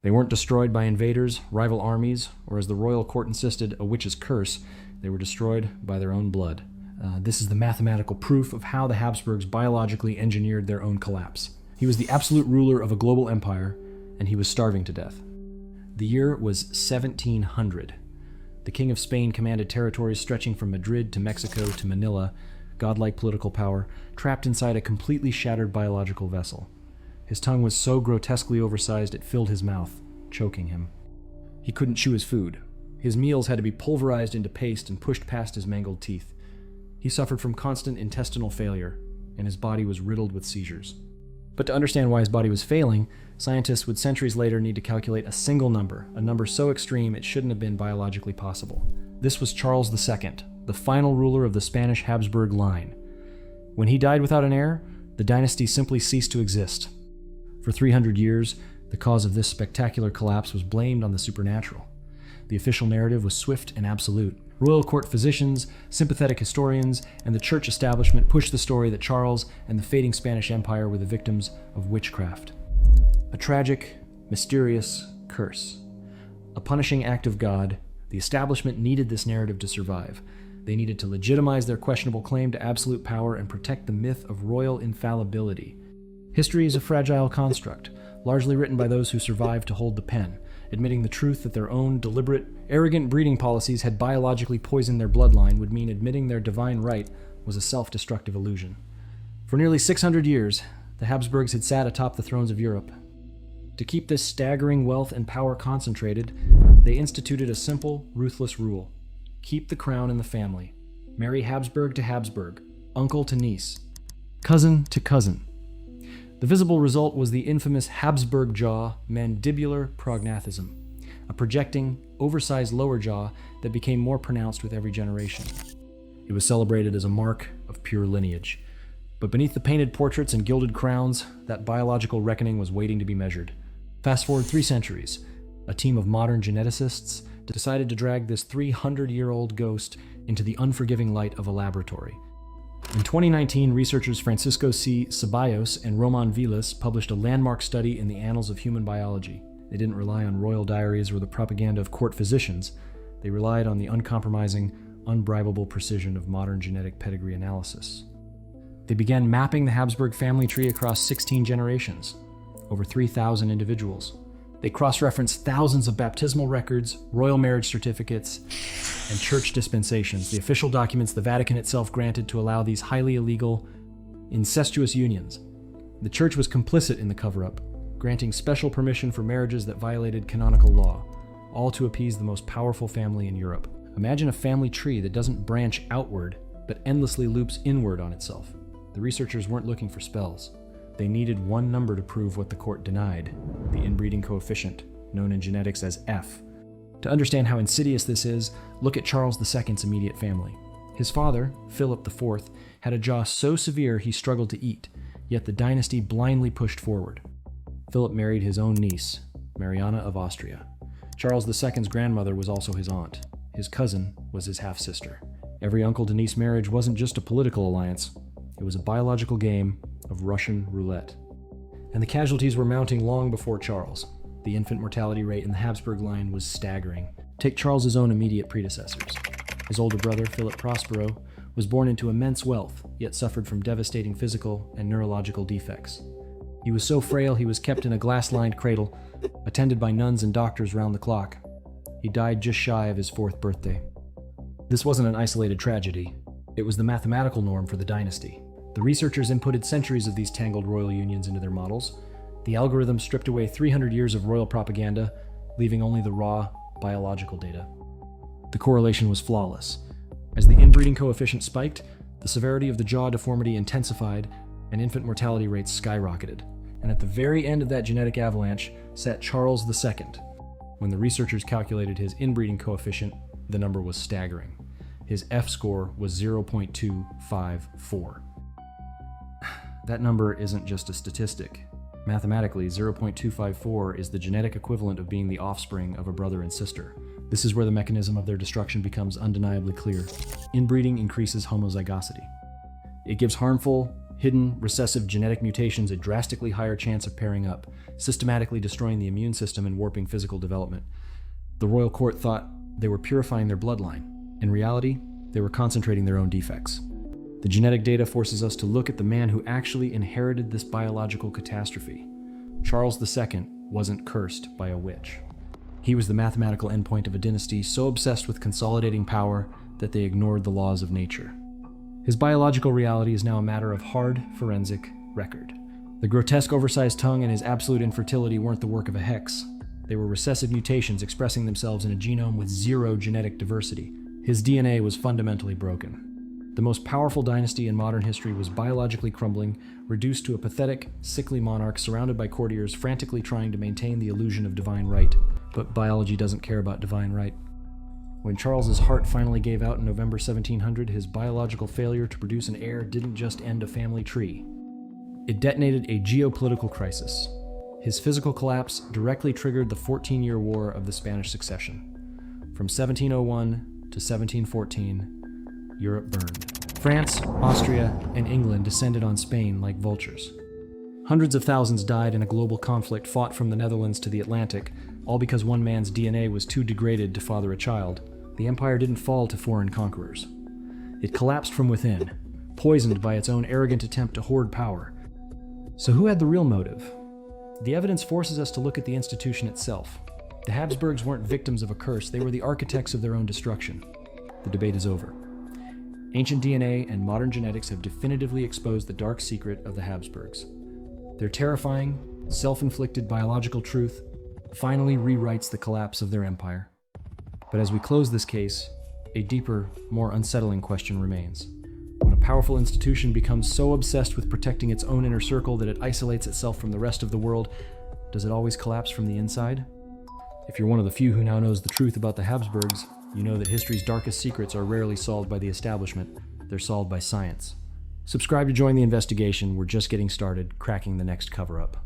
They weren't destroyed by invaders, rival armies, or as the royal court insisted, a witch's curse. They were destroyed by their own blood. This is the mathematical proof of how the Habsburgs biologically engineered their own collapse. He was the absolute ruler of a global empire, and he was starving to death. The year was 1700. The King of Spain commanded territories stretching from Madrid to Mexico to Manila, godlike political power, trapped inside a completely shattered biological vessel. His tongue was so grotesquely oversized it filled his mouth, choking him. He couldn't chew his food. His meals had to be pulverized into paste and pushed past his mangled teeth. He suffered from constant intestinal failure, and his body was riddled with seizures. But to understand why his body was failing, scientists would centuries later need to calculate a single number, a number so extreme it shouldn't have been biologically possible. This was Charles II, the final ruler of the Spanish Habsburg line. When he died without an heir, the dynasty simply ceased to exist. For 300 years, the cause of this spectacular collapse was blamed on the supernatural. The official narrative was swift and absolute. Royal court physicians, sympathetic historians, and the church establishment pushed the story that Charles and the fading Spanish Empire were the victims of witchcraft. A tragic, mysterious curse. A punishing act of God, the establishment needed this narrative to survive. They needed to legitimize their questionable claim to absolute power and protect the myth of royal infallibility. History is a fragile construct, largely written by those who survived to hold the pen, admitting the truth that their own deliberate, arrogant breeding policies had biologically poisoned their bloodline would mean admitting their divine right was a self-destructive illusion. For nearly 600 years, the Habsburgs had sat atop the thrones of Europe. To keep this staggering wealth and power concentrated, they instituted a simple, ruthless rule. Keep the crown in the family. Marry Habsburg to Habsburg, uncle to niece, cousin to cousin. The visible result was the infamous Habsburg jaw mandibular prognathism, a projecting, oversized lower jaw that became more pronounced with every generation. It was celebrated as a mark of pure lineage. But beneath the painted portraits and gilded crowns, that biological reckoning was waiting to be measured. Fast forward 3 centuries, a team of modern geneticists decided to drag this 300-year-old ghost into the unforgiving light of a laboratory. In 2019, researchers Francisco C. Ceballos and Roman Vilas published a landmark study in the Annals of Human Biology. They didn't rely on royal diaries or the propaganda of court physicians. They relied on the uncompromising, unbribable precision of modern genetic pedigree analysis. They began mapping the Habsburg family tree across 16 generations, over 3,000 individuals. They cross-referenced thousands of baptismal records, royal marriage certificates, and church dispensations, the official documents the Vatican itself granted to allow these highly illegal, incestuous unions. The church was complicit in the cover-up, granting special permission for marriages that violated canonical law, all to appease the most powerful family in Europe. Imagine a family tree that doesn't branch outward, but endlessly loops inward on itself. The researchers weren't looking for spells. They needed one number to prove what the court denied, the inbreeding coefficient, known in genetics as F. To understand how insidious this is, look at Charles II's immediate family. His father, Philip IV, had a jaw so severe he struggled to eat, yet the dynasty blindly pushed forward. Philip married his own niece, Mariana of Austria. Charles II's grandmother was also his aunt. His cousin was his half-sister. Every uncle-to-niece marriage wasn't just a political alliance. It was a biological game of Russian roulette. And the casualties were mounting long before Charles. The infant mortality rate in the Habsburg line was staggering. Take Charles's own immediate predecessors. His older brother, Philip Prospero, was born into immense wealth, yet suffered from devastating physical and neurological defects. He was so frail he was kept in a glass-lined cradle, attended by nuns and doctors round the clock. He died just shy of his 4th birthday. This wasn't an isolated tragedy. It was the mathematical norm for the dynasty. The researchers inputted centuries of these tangled royal unions into their models. The algorithm stripped away 300 years of royal propaganda, leaving only the raw, biological data. The correlation was flawless. As the inbreeding coefficient spiked, the severity of the jaw deformity intensified, and infant mortality rates skyrocketed. And at the very end of that genetic avalanche sat Charles II. When the researchers calculated his inbreeding coefficient, the number was staggering. His F score was 0.254. That number isn't just a statistic. Mathematically, 0.254 is the genetic equivalent of being the offspring of a brother and sister. This is where the mechanism of their destruction becomes undeniably clear. Inbreeding increases homozygosity. It gives harmful, hidden recessive genetic mutations a drastically higher chance of pairing up, systematically destroying the immune system and warping physical development. The royal court thought they were purifying their bloodline. In reality, they were concentrating their own defects. The genetic data forces us to look at the man who actually inherited this biological catastrophe. Charles II wasn't cursed by a witch. He was the mathematical endpoint of a dynasty so obsessed with consolidating power that they ignored the laws of nature. His biological reality is now a matter of hard forensic record. The grotesque oversized tongue and his absolute infertility weren't the work of a hex. They were recessive mutations expressing themselves in a genome with zero genetic diversity. His DNA was fundamentally broken. The most powerful dynasty in modern history was biologically crumbling, reduced to a pathetic, sickly monarch surrounded by courtiers frantically trying to maintain the illusion of divine right. But biology doesn't care about divine right. When Charles's heart finally gave out in November 1700, his biological failure to produce an heir didn't just end a family tree. It detonated a geopolitical crisis. His physical collapse directly triggered the 14-year War of the Spanish Succession. From 1701 to 1714, Europe burned. France, Austria, and England descended on Spain like vultures. Hundreds of thousands died in a global conflict fought from the Netherlands to the Atlantic, all because one man's DNA was too degraded to father a child. The empire didn't fall to foreign conquerors. It collapsed from within, poisoned by its own arrogant attempt to hoard power. So who had the real motive? The evidence forces us to look at the institution itself. The Habsburgs weren't victims of a curse, they were the architects of their own destruction. The debate is over. Ancient DNA and modern genetics have definitively exposed the dark secret of the Habsburgs. Their terrifying, self-inflicted biological truth finally rewrites the collapse of their empire. But as we close this case, a deeper, more unsettling question remains. When a powerful institution becomes so obsessed with protecting its own inner circle that it isolates itself from the rest of the world, does it always collapse from the inside? If you're one of the few who now knows the truth about the Habsburgs, you know that history's darkest secrets are rarely solved by the establishment, they're solved by science. Subscribe to join the investigation, we're just getting started, cracking the next cover-up.